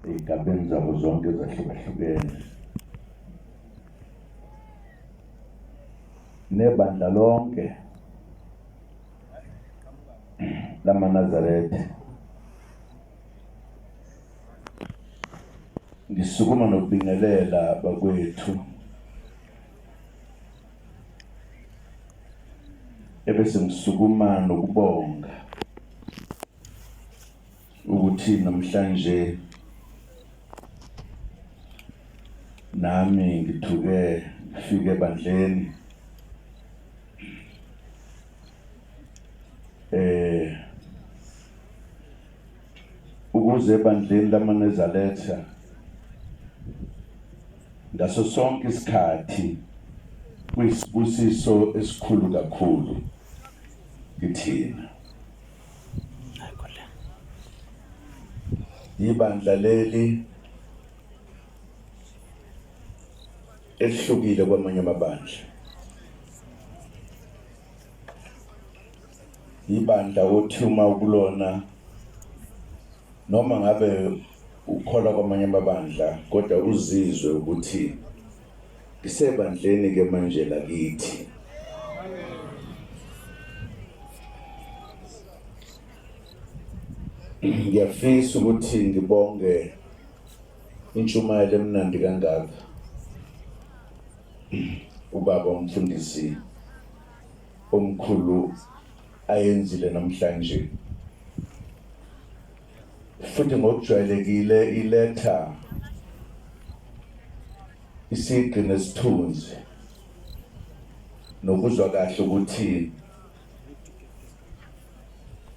ey'gabeni zabo zonke ezahlukahlukene. Nebandla lonke lamaNazaretha ngisukuma nokubingelela bakwethu ebese ngisukuma nokubonga ukuthi namhlanje nami ngithuke ngifike ebandleni ukuze ebandleni lamaNazaretha ngaso sonke isikhathi kuyisibusiso esikhulu kakhulu kithina. Ibandla leli elihlukile kwamanye amabandla. Ibandla othi uma ukulona noma ngabe ukholwa kwamanye amabandla kodwa uzizwe ukuthi isebandleni ke manje lakithi. Ngiyafisa ukuthi ngibonge intshumayelo emnandi kangaka ubaba umfundisi omkhulu ayenzile namhlanje, futhi ngokujwayelekile iletha isigqi nesithunzi nokuzwa kahle ukuthi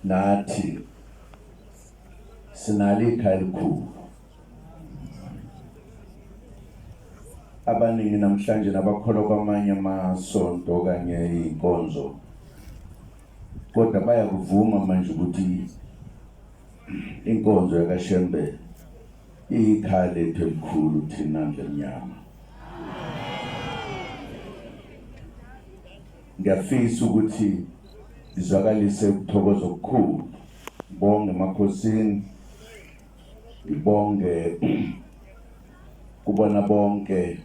nathi sinalo ikhaya elikhulu. Abaningi namhlanje nabakholwa kwamanye amasonto kanye inkonzo kodwa bayakuvuma manje ukuthi inkonzo yakaShembe ikhaya lethu elikhulu thina ndlemnyama. Ngiyafisa ukuthi izwakalise ukuthokoza okukhulu, ngibonge emakhosini, ngibonge kubona bonke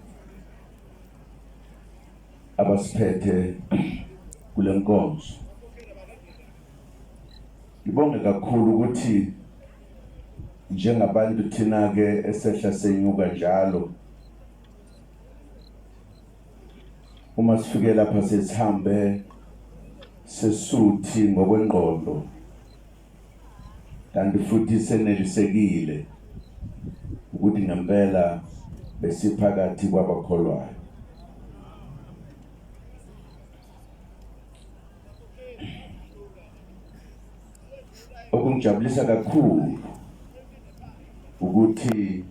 abasiphethe kule nkonzo. Ngibonge kakhulu ukuthi njengabantu thina ke esehla senyuka njalo uma sifike lapha sesihambe sesuthi ngokwengqondo kanti futhi senelisekile ukuthi ngempela besiphakathi kwabakholwayo. Okungijabulisa kakhulu ukuthi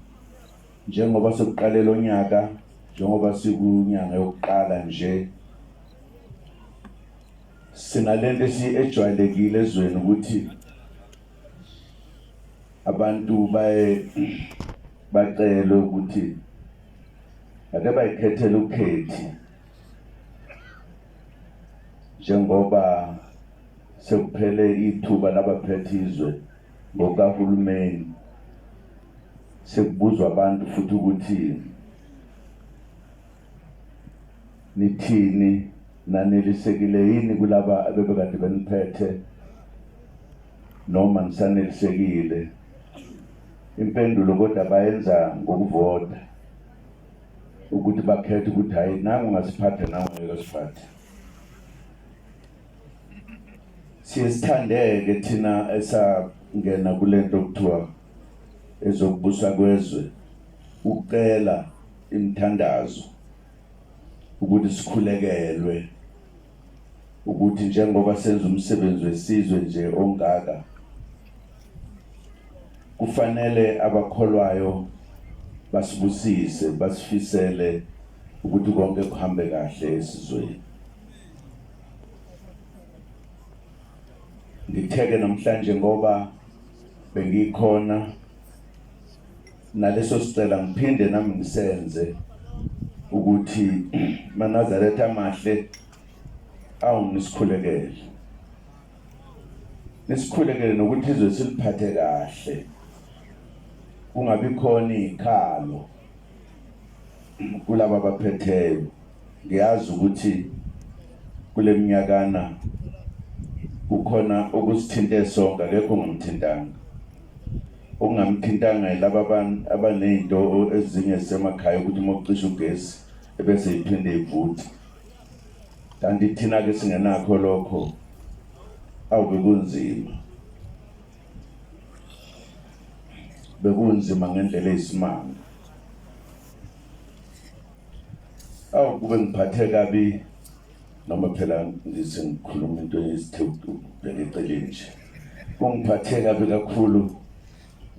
njengoba sokuqalela onyaka, njengoba sikunyanga yokuqala nje, sinalento ejwayelekile ezweni ukuthi abantu bacela ukuthi ake bayikhethele ukhethi njengoba sekuphele ithuba labaphethe izwe ngokahulumeni. Sekubuzwa abantu futhi ukuthi nithini, nanelisekile yini kulaba abebekade beniphethe noma nisanelisekile. Impendulo kodwa bayenza ngokuvota ukuthi bakhethe ukuthi hayi nangu ungasiphatha nangu ngekasiphatha. Siyesithandeke thina esangena kulento okuthiwa ezokubusa kwezwe ukucela imithandazo ukuthi sikhulekelwe ukuthi njengoba senza umsebenzi wesizwe nje ongaka kufanele abakholwayo basibusise, basifisele ukuthi konke kuhambe kahle esizweni. Ngitheke namhlanje ngoba bengikhona naleso sicela ngiphinde nami ngisenze ukuthi maNazaretha amahle awunisikhulekele. Nisikhulekele nokuthi izwe siliphathe kahle. kungabi khona ikhalo kulabo abaphetheyo. Ngiyazi ukuthi kule minyakana kukhona ukusithinte sonke, akekho ongamthintanga. Ongamthintanga laba abantu abanezinto ezinye semakhaya ukuthi uma ucisha ugesi ebese iphinde ivuthi. Kanti thina ke singenakho lokho, awube kunzima. Bekunzima ngendlela eyisimanga. Kube ngiphathe kabi noma phela ngisengikhuluma into yesithethu beleceleni nje. Kungiphathe kabi kakhulu,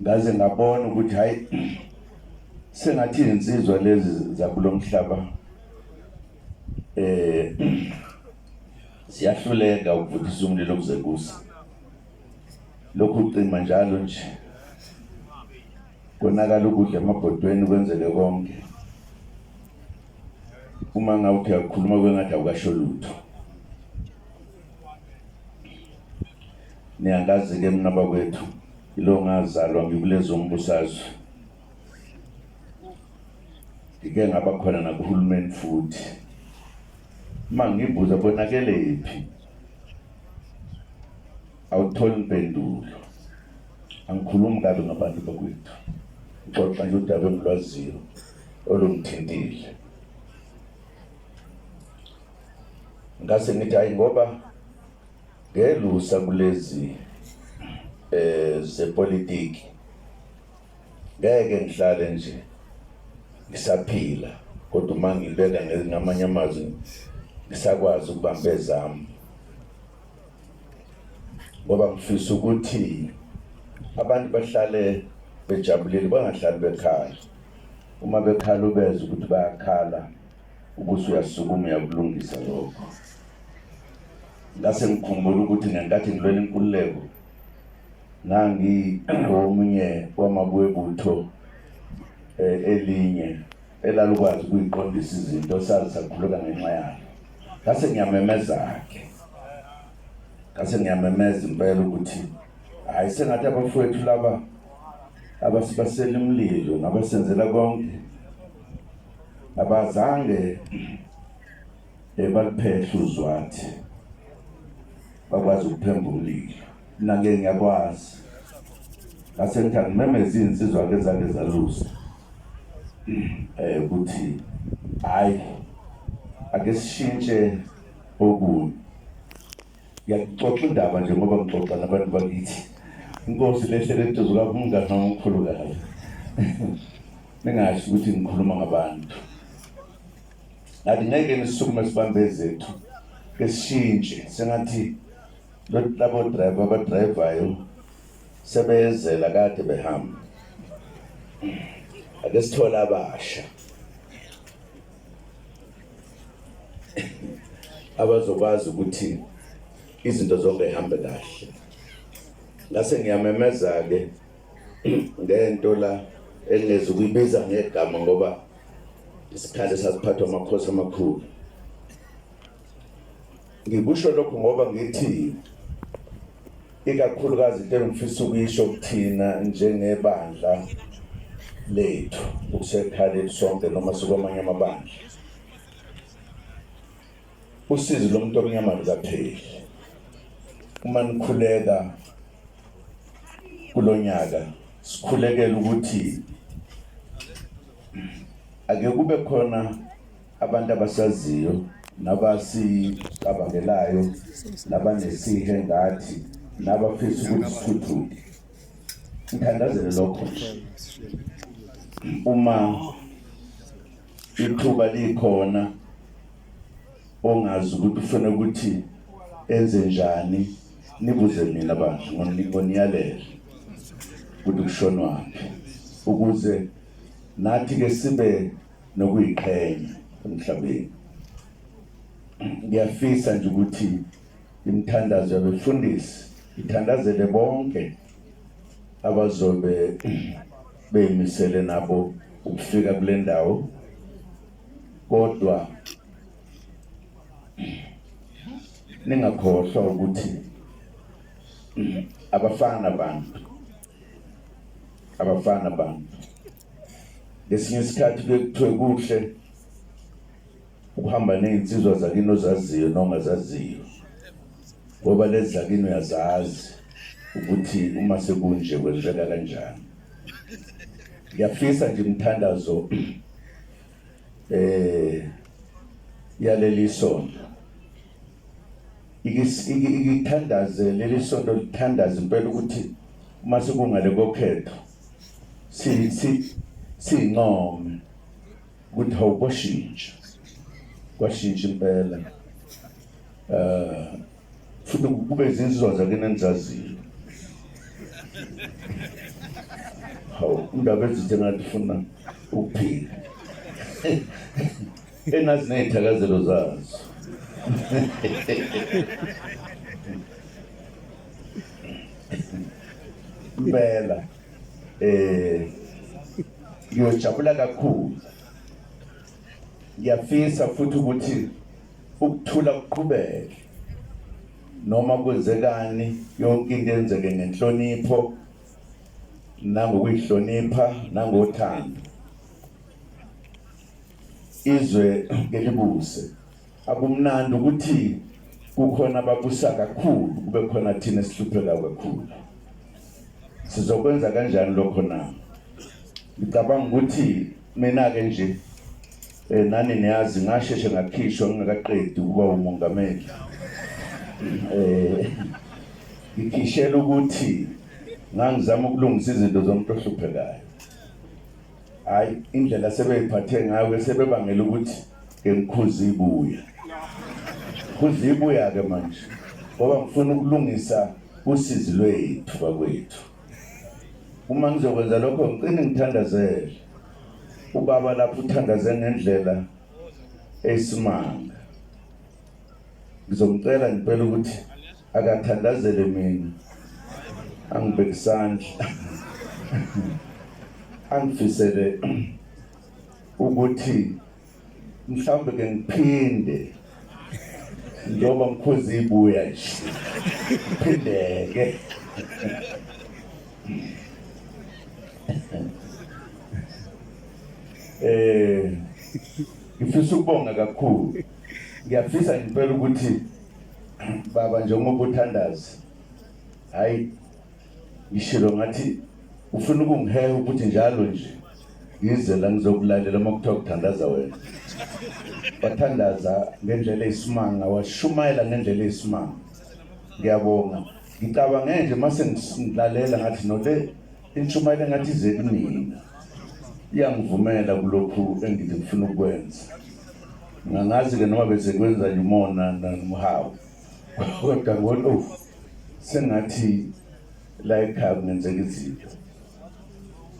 ngaze ngabona ukuthi hayi sengathi insizwa lezi zakulomhlaba siyahluleka ukuvuthisa umlilo kuze kuse. Lokhu ucima njalo nje. Konakala ukudla emabhodweni kwenzele konke. Uma ngawuthi ukukhuluma kwengathi awukasho lutho. Niyangazi ke mina bakwethu ilo ngazalwa ngikulezo umbusazwe. Ngike ngaba khona nakuhulumeni futhi. Mangibuza bonakele iphi, awuthola impendulo. Angikhulumi kabi ngabantu bakwethu, ngixoxa nje udaba engilwaziyo olungithintile. Ngase ngithi hayi ngoba ngelusa kulezi zepolitiki ngeke ngihlale nje ngisaphila, kodwa uma ngibeka ngamanye amazwi ngisakwazi ukubamba ezami, ngoba ngifisa ukuthi abantu bahlale bejabulile, bangahlali bekhala. Uma bekhala ubeze ukuthi bayakhala, ukuthi uyasukuma uyakulungisa lokho. Ngase ngikhumbula ukuthi ngenkathi ngilwela inkululeko omunye wamabutho elinye elalukwazi ukuyiqondisa izinto sakhuluka ngenxa yayo. Ngase ngiyamemeza impela ukuthi hayi sengathi abafowethu laba abasibasela imlilo nabasenzela konke abazange baliphethe uzwathi bakwazi ukuphemba umlilo. Mina ngeke ngiyakwazi. Ngase ngithi angimemeze insizwa ke ezake zalusa ukuthi hayi ake sishintshe okunye. Ngiyaxoxa indaba nje ngoba ngixoxa nabantu bakithi. Inkosi lehlele eduze kakhulu nomkhulu kahle. Ningasho ukuthi ngikhuluma ngabantu. Ngathi ngeke nisukume sibambe zethu ke sishintshe. Sengathi labo driver abadrivayo sebeyezela kade behamba. Ake sithola abasha abazokwazi ukuthi izinto zonke zihambe kahle. Ngase ngiyamemeza ke ngento la engeze ukuyibiza ngegama ngoba isikhali sasiphathwa amakhosi amakhulu. Ngikusho lokho ngoba ngithi ikakhulukazi into engifisa ukuyisho kuthina njengebandla lethu ukusekhaya sonke noma sikwamanye amabandla. Usizo lomuntu omnyama lukapheli. Uma nikhuleka kulonyaka sikhulekela ukuthi ake kube khona abantu abasaziyo nabasicabangelayo nabanesihe ngathi nabafisa ukuthi sithuthuke. Ngithandazele lokho. Uma ithuba likhona ongazi ukuthi ufuna ukuthi enze njani, nibuze mina bandla ngoniyalele ukuthi kushonwaphi ukuze nathi ke sibe nokuyiqhenya emhlabeni. Ngiyafisa nje ukuthi imithandazo yabefundisi ithandazele bonke abazobe beyimisele nabo ukufika kule ndawo, kodwa ningakhohlwa ukuthi abafana abantu abafana abantu. Ngesinye isikhathi kuthiwe kuhle ukuhamba ney'nsizwa zakini ozaziyo nongazaziyo, ngoba lezi zakini uyazazi ukuthi uma sekunje kwenzeka kanjani. Ngiyafisa nje umthandazo yaleli sonto ikithandaze leli sonto lithandaze impela ukuthi uma sekungale kokhetho sincome ukuthi awukwashintsha kwashintsha impela futhi kube izinsizwa zakini enizaziyo. Hawu indaba ezithe ngathi funa ukuphila enazi ney'thakazelo zazo. Impela ngiyojabula kakhulu, ngiyafisa futhi ukuthi ukuthula kuqhubeke noma kwenzekani, yonke into yenzeke ngenhlonipho nangokuyihlonipha nangothando. Izwe ngelibuse akumnandi ukuthi kukhona ababusa kakhulu kube khona thina esihlupheka kakhulu. Sizokwenza kanjani lokho na? Ngicabanga ukuthi mina-ke nje nani niyazi ngasheshe ngakhishwa ngingakaqedi ukuba umongameli. Ngikhishela ukuthi ngangizama ukulungisa izinto zomuntu ohluphekayo. Hayi indlela sebeyiphathe ngayo sebebangela ukuthi ngikhuzi ibuya. Khuzi ibuya-ke manje ngoba ngifuna ukulungisa usizi lwethu bakwethu. Uma ngizokwenza lokho ngicine ngithandazele ubaba lapho uthandaze ngendlela eyisimanga. Ngizomcela ngempela ukuthi akathandazele mina, angibeke isandla angifisele ukuthi mhlawumbe ke ngiphinde njengoba mkhozi ibuya nje ngiphindeke. Ngifisa ukubonga kakhulu, ngiyafisa ngempela ukuthi baba njengoba uthandaza, hayi ngishilo ngathi ufuna ukungiheha ukuthi njalo nje ngize la ngizokulalela uma kuthiwa kuthandaza wena. Wathandaza ngendlela eyisimanga, washumayela ngendlela eyisimanga. Ngiyabonga, ngicabanga nje mase ngilalela ngathi nole inshumayelo ngathi ize kumina iyangivumela kulokhu engithi ngifuna ukwenza. Ngangazi-ke noma bese kwenza nje umona nomhawu, kodwa ngoba sengathi la ekhaya kungenzeka izinto.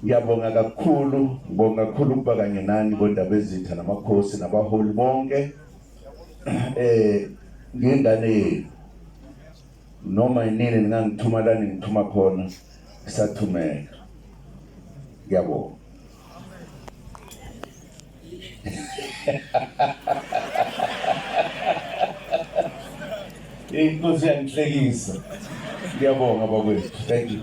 Ngiyabonga kakhulu, ngibonga kakhulu ukuba kanye nani kodaba ezitha namakhosi nabaholi bonke. Ngingane yenu noma inini ningangithuma la ningithuma khona ngisathumeka. Ngiyabonga. Inkosi yangihlekisa. Ngiyabonga bakwethu. Thank you.